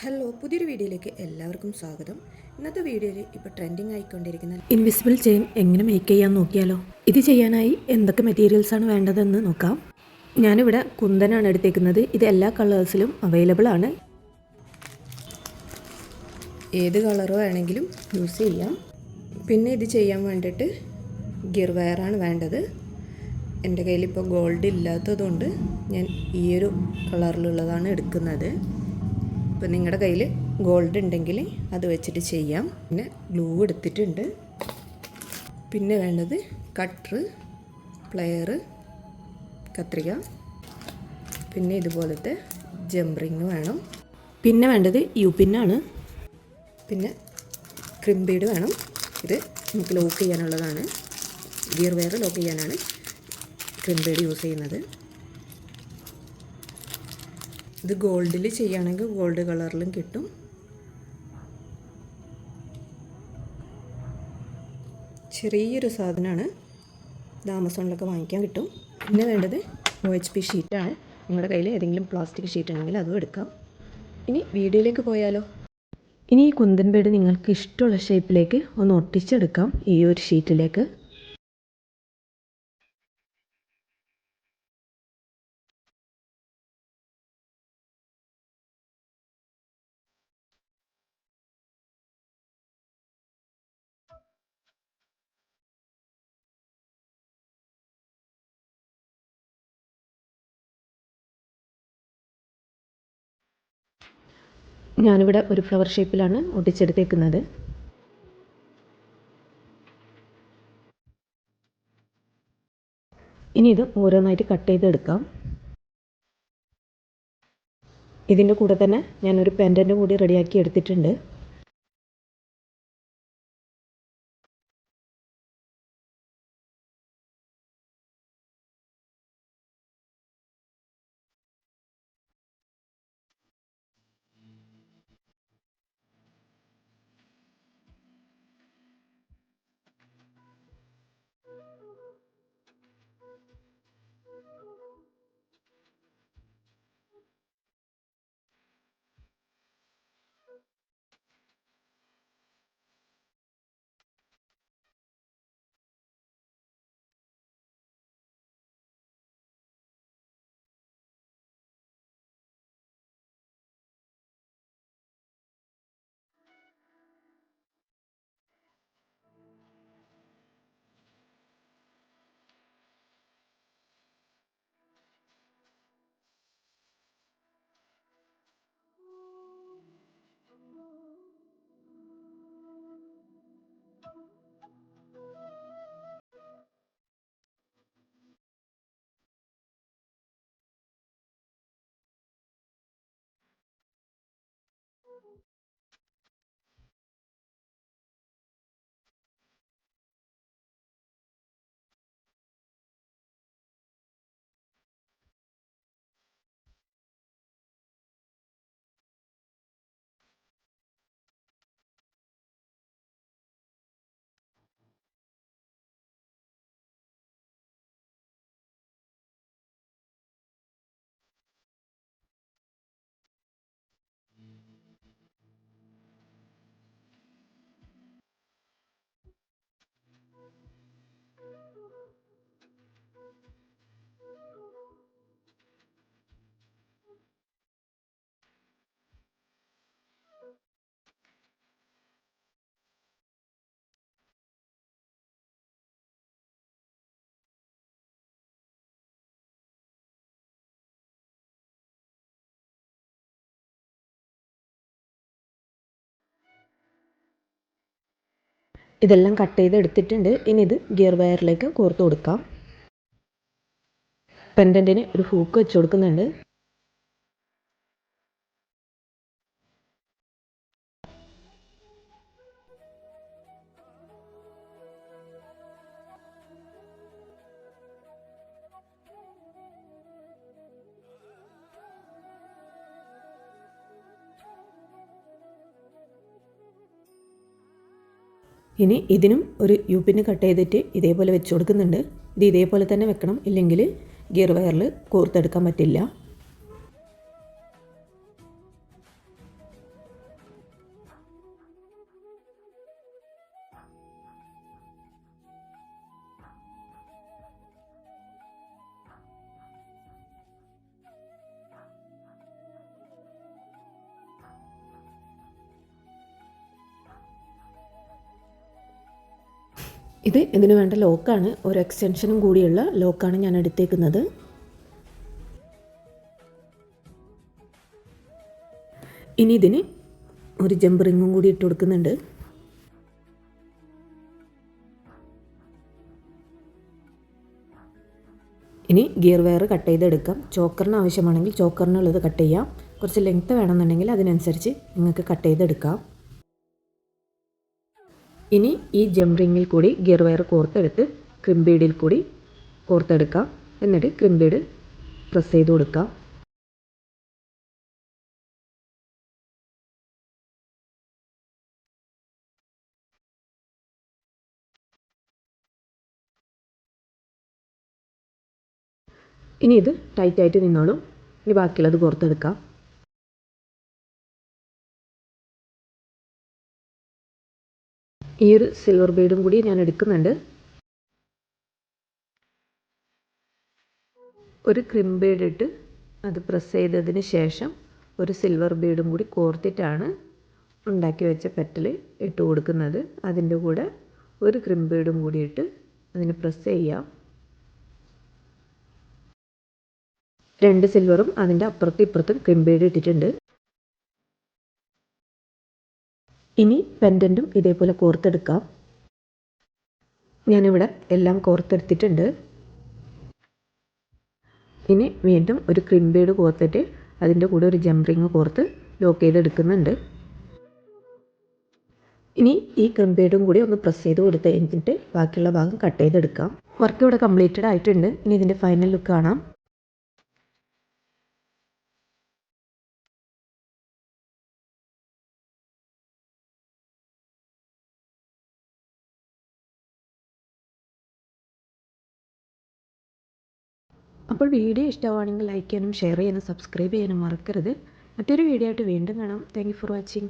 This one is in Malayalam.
ഹലോ, പുതിയൊരു വീഡിയോയിലേക്ക് എല്ലാവർക്കും സ്വാഗതം. ഇന്നത്തെ വീഡിയോയിൽ ഇപ്പോൾ ട്രെൻഡിങ് ആയിക്കൊണ്ടിരിക്കുന്ന ഇൻവിസിബിൾ ചെയിൻ എങ്ങനെ മേക്ക് ചെയ്യാൻ നോക്കിയാലോ. ഇത് ചെയ്യാനായി എന്തൊക്കെ മെറ്റീരിയൽസാണ് വേണ്ടതെന്ന് നോക്കാം. ഞാനിവിടെ കുന്തനാണ് എടുത്തേക്കുന്നത്. ഇത് എല്ലാ കളേഴ്സിലും അവൈലബിൾ ആണ്. ഏത് കളറോ വേണമെങ്കിലും യൂസ് ചെയ്യാം. പിന്നെ ഇത് ചെയ്യാൻ വേണ്ടിയിട്ട് ഗിയർ വയറാണ് വേണ്ടത്. എൻ്റെ കയ്യിലിപ്പോൾ ഗോൾഡ് ഇല്ലാത്തതുകൊണ്ട് ഞാൻ ഈ ഒരു കളറിലുള്ളതാണ് എടുക്കുന്നത്. ഇപ്പോൾ നിങ്ങളുടെ കയ്യിൽ ഗോൾഡ് ഉണ്ടെങ്കിൽ അത് വെച്ചിട്ട് ചെയ്യാം. പിന്നെ ഗ്ലൂ എടുത്തിട്ടുണ്ട്. പിന്നെ വേണ്ടത് കട്ടർ, പ്ലെയർ, കത്രിക, പിന്നെ ഇതുപോലത്തെ ജംറിങ് വേണം. പിന്നെ വേണ്ടത് യൂപിന്നാണ്. പിന്നെ ക്രിംബീഡ് വേണം. ഇത് നമുക്ക് ലോക്ക് ചെയ്യാനുള്ളതാണ്. ഗിയർ വയർ ലോക്ക് ചെയ്യാനാണ് ക്രിംബീഡ് യൂസ് ചെയ്യുന്നത്. ഇത് ഗോൾഡിൽ ചെയ്യുകയാണെങ്കിൽ ഗോൾഡ് കളറിലും കിട്ടും. ചെറിയൊരു സാധനമാണ്. ഇത് ആമസോണിലൊക്കെ വാങ്ങിക്കാൻ കിട്ടും. പിന്നെ വേണ്ടത് OHP ഷീറ്റാണ്. നിങ്ങളുടെ കയ്യിൽ ഏതെങ്കിലും പ്ലാസ്റ്റിക് ഷീറ്റ് ഉണ്ടെങ്കിൽ അതും എടുക്കാം. ഇനി വീഡിയോയിലേക്ക് പോയാലോ. ഇനി ഈ കുന്തൻ ബേഡ് നിങ്ങൾക്ക് ഇഷ്ടമുള്ള ഷേപ്പിലേക്ക് ഒന്ന് ഒട്ടിച്ചെടുക്കാം ഈ ഒരു ഷീറ്റിലേക്ക്. ഞാനിവിടെ ഒരു ഫ്ലവർ ഷേപ്പിലാണ് ഒട്ടിച്ചെടുത്തേക്കുന്നത്. ഇനി ഇത് ഓരോന്നായിട്ട് കട്ട് ചെയ്തെടുക്കാം. ഇതിൻ്റെ കൂടെ തന്നെ ഞാനൊരു പെൻഡൻറ്റ് കൂടി റെഡിയാക്കി എടുത്തിട്ടുണ്ട്. ഇതെല്ലാം കട്ട് ചെയ്ത് എടുത്തിട്ടുണ്ട്. ഇനി ഇത് ഗിയർ വയറിലേക്ക് കോർത്ത് കൊടുക്കാം. പെൻഡൻറ്റിന് ഒരു ഹൂക്ക് വെച്ച് കൊടുക്കുന്നുണ്ട്. ഇനി ഇതിനും ഒരു യൂപിന് കട്ട് ചെയ്തിട്ട് ഇതേപോലെ വെച്ച് കൊടുക്കുന്നുണ്ട്. ഇത് ഇതേപോലെ തന്നെ വെക്കണം, ഇല്ലെങ്കിൽ ഗിയർ വയറിൽ കോർത്തെടുക്കാൻ പറ്റില്ല. ഇതിന് വേണ്ട ലോക്കാണ്, ഒരു എക്സ്റ്റൻഷനും കൂടിയുള്ള ലോക്കാണ് ഞാൻ എടുത്തേക്കുന്നത്. ഇനി ഇതിന് ഒരു ജമ്പ് റിങ്ങും കൂടി ഇട്ട് കൊടുക്കുന്നുണ്ട്. ഇനി ഗിയർ വയർ കട്ട് ചെയ്തെടുക്കാം. ചോക്കറിന് ആവശ്യമാണെങ്കിൽ ചോക്കറിനുള്ളത് കട്ട് ചെയ്യാം. കുറച്ച് ലെങ്ത്ത് വേണമെന്നുണ്ടെങ്കിൽ അതിനനുസരിച്ച് നിങ്ങൾക്ക് കട്ട് ചെയ്തെടുക്കാം. ഇനി ഈ ജമ്പ് റിങ്ങിൽ കൂടി ഗിയർ വയർ കോർത്തെടുത്ത് ക്രിംബീഡിൽ കൂടി കോർത്തെടുക്കാം. എന്നിട്ട് ക്രിംബീഡ് പ്രസ് ചെയ്ത് കൊടുക്കാം. ഇനി ഇത് ടൈറ്റായിട്ട് നിന്നോളും. ഇനി ബാക്കിയുള്ളത് കോർത്തെടുക്കാം. ഈ ഒരു സിൽവർ ബീഡും കൂടി ഞാൻ എടുക്കുന്നുണ്ട്. ഒരു ക്രിം ബീഡ് ഇട്ട് അത് പ്രസ് ചെയ്തതിന് ശേഷം ഒരു സിൽവർ ബീഡും കൂടി കോർത്തിട്ടാണ് ഉണ്ടാക്കി വെച്ച പെറ്റൽ ഇട്ട് കൊടുക്കുന്നത്. അതിൻ്റെ കൂടെ ഒരു ക്രിം ബീഡും കൂടി ഇട്ട് അതിന് പ്രസ് ചെയ്യാം. 2 സിൽവറും അതിൻ്റെ അപ്പുറത്തും ഇപ്പുറത്തും ക്രിം ബീഡ് ഇട്ടിട്ടുണ്ട്. ഇനി പെൻഡൻറ്റും ഇതേപോലെ കോർത്തെടുക്കാം. ഞാനിവിടെ എല്ലാം കോർത്തെടുത്തിട്ടുണ്ട്. ഇനി വീണ്ടും ഒരു ക്രിം ബീഡ് കോർത്തിട്ട് അതിൻ്റെ കൂടെ ഒരു ജമ്പ് റിങ് കോർത്ത് ലോക്ക് ചെയ്തെടുക്കുന്നുണ്ട്. ഇനി ഈ ക്രിം ബീഡും കൂടി ഒന്ന് പ്രസ് ചെയ്ത് കൊടുത്ത് കഴിഞ്ഞിട്ട് ബാക്കിയുള്ള ഭാഗം കട്ട് ചെയ്തെടുക്കാം. വർക്ക് ഇവിടെ കംപ്ലീറ്റഡ് ആയിട്ടുണ്ട്. ഇനി ഇതിൻ്റെ ഫൈനൽ ലുക്ക് കാണാം. അപ്പോൾ വീഡിയോ ഇഷ്ടമാണെങ്കിൽ ലൈക്ക് ചെയ്യാനും ഷെയർ ചെയ്യാനും സബ്സ്ക്രൈബ് ചെയ്യാനും മറക്കരുത്. മറ്റൊരു വീഡിയോ ആയിട്ട് വീണ്ടും കാണാം. Thank you for watching.